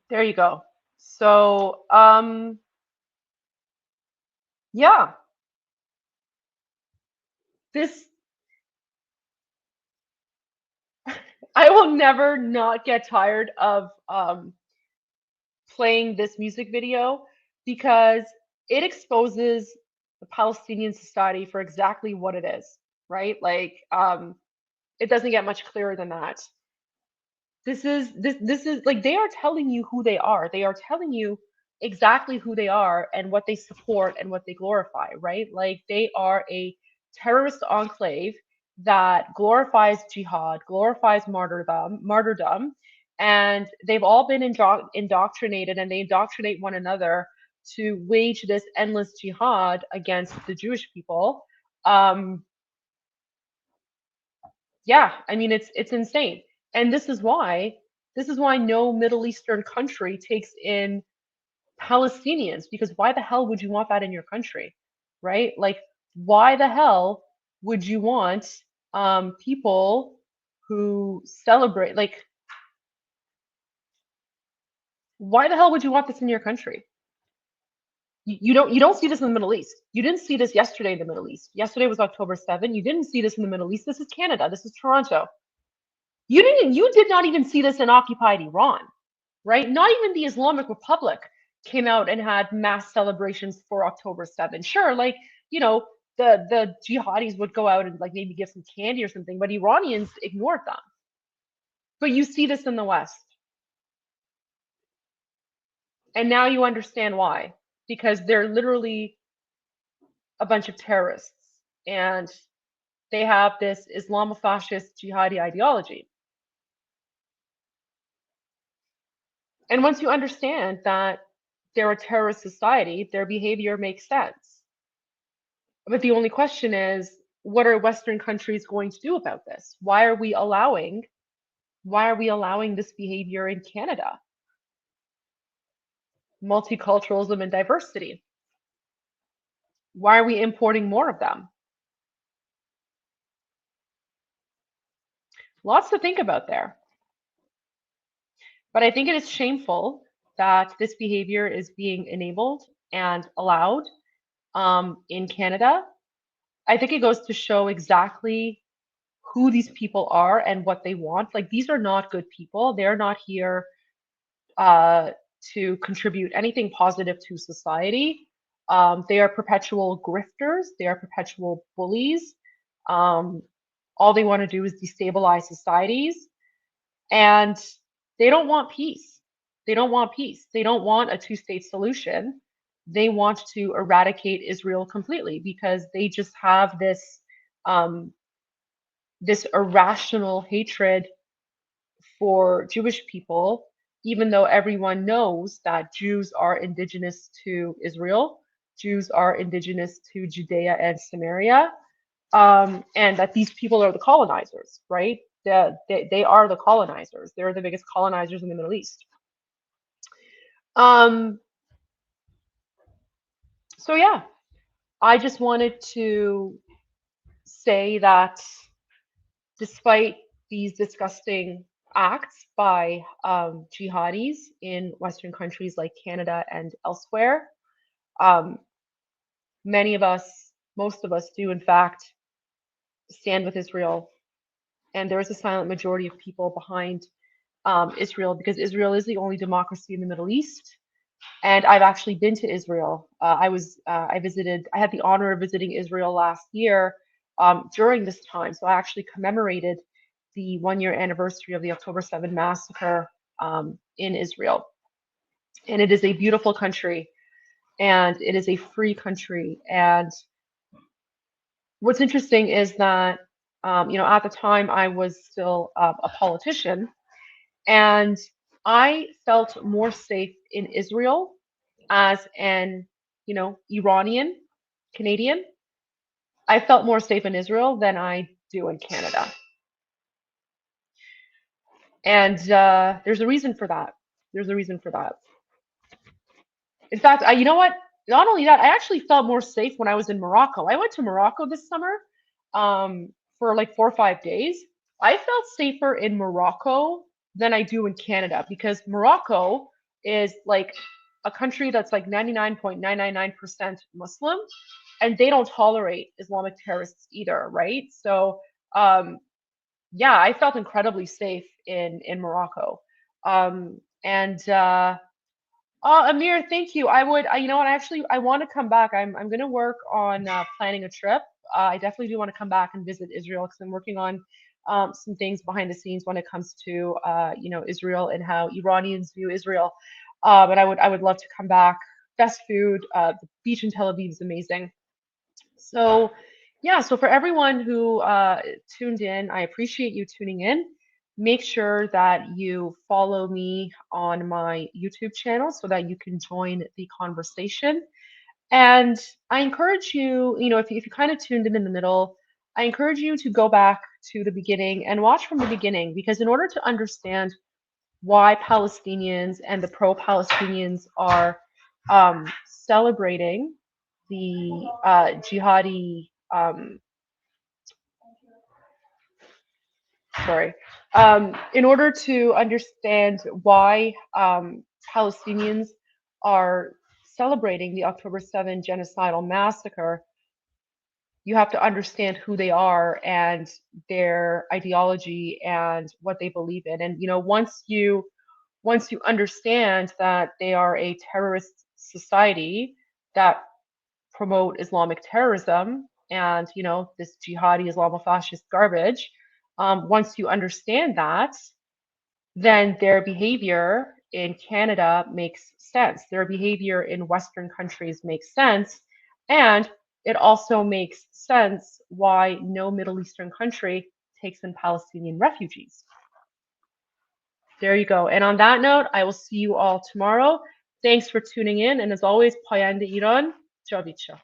There you go. So, yeah, this, I will never not get tired of playing this music video because it exposes the Palestinian society for exactly what it is, right? Like, it doesn't get much clearer than that. This is like they are telling you who they are. They are telling you exactly who they are and what they support and what they glorify, right? Like they are a terrorist enclave that glorifies jihad, glorifies martyrdom, and they've all been indoctrinated, and they indoctrinate one another to wage this endless jihad against the Jewish people. Yeah, I mean it's insane. And this is why no Middle Eastern country takes in Palestinians, because why the hell would you want that in your country? Right? Like why the hell would you want people who celebrate, like why the hell would you want this in your country? You don't see this in the Middle East. You didn't see this yesterday in the Middle East. Yesterday was October 7. You didn't see this in the Middle East. This is Canada. This is Toronto. You did not even see this in occupied Iran, right? Not even the Islamic Republic came out and had mass celebrations for October 7. Sure, like, the jihadis would go out and like maybe give some candy or something, but Iranians ignored them. But you see this in the West. And now you understand why, because they're literally a bunch of terrorists and they have this Islamofascist jihadi ideology. And once you understand that they're a terrorist society, their behavior makes sense. But the only question is, what are Western countries going to do about this? Why are we allowing this behavior in Canada? Multiculturalism and diversity. Why are we importing more of them? Lots to think about there. But I think it is shameful that this behavior is being enabled and allowed in Canada. I think it goes to show exactly who these people are and what they want. Like, these are not good people. They're not here to contribute anything positive to society. They are perpetual grifters. They are perpetual bullies. All they want to do is destabilize societies. And they don't want peace. They don't want peace. They don't want a two-state solution. They want to eradicate Israel completely because they just have this this irrational hatred for Jewish people, even though everyone knows that Jews are indigenous to Israel, Jews are indigenous to Judea and Samaria, and that these people are the colonizers, right? They are the colonizers. They're the biggest colonizers in the Middle East. So yeah, I just wanted to say that despite these disgusting acts by jihadis in Western countries like Canada and elsewhere, many of us, most of us do in fact stand with Israel. And there is a silent majority of people behind Israel because Israel is the only democracy in the Middle East. And I've actually been to Israel. I had the honor of visiting Israel last year during this time. So I actually commemorated the 1-year anniversary of the October 7 massacre in Israel. And it is a beautiful country and it is a free country. And what's interesting is that, at the time I was still a politician, and I felt more safe in Israel as an, Iranian Canadian. I felt more safe in Israel than I do in Canada. And there's a reason for that. There's a reason for that. In fact, you know what? Not only that, I actually felt more safe when I was in Morocco. I went to Morocco this summer for like 4 or 5 days. I felt safer in Morocco than I do in Canada because Morocco is like a country that's like 99.999% Muslim, and they don't tolerate Islamic terrorists either, right? So yeah, I felt incredibly safe in Morocco. Amir, thank you. You know what? I want to come back. I'm going to work on planning a trip. I definitely do want to come back and visit Israel because I'm working on some things behind the scenes when it comes to Israel and how Iranians view Israel. But I would love to come back. Best food. The beach in Tel Aviv is amazing. So yeah, so for everyone who tuned in, I appreciate you tuning in. Make sure that you follow me on my YouTube channel so that you can join the conversation. And I encourage you, if you kind of tuned in the middle, I encourage you to go back to the beginning and watch from the beginning, because in order to understand why Palestinians and the pro-Palestinians are celebrating the jihadi, in order to understand why Palestinians are celebrating the October 7 genocidal massacre, you have to understand who they are and their ideology and what they believe in. And once you understand that they are a terrorist society that promote Islamic terrorism and this jihadi Islamofascist garbage, once you understand that, then their behavior in Canada makes sense. Their behavior in Western countries makes sense. And it also makes sense why no Middle Eastern country takes in Palestinian refugees. There you go. And on that note, I will see you all tomorrow. Thanks for tuning in. And as always, Payande Iran, Javicha.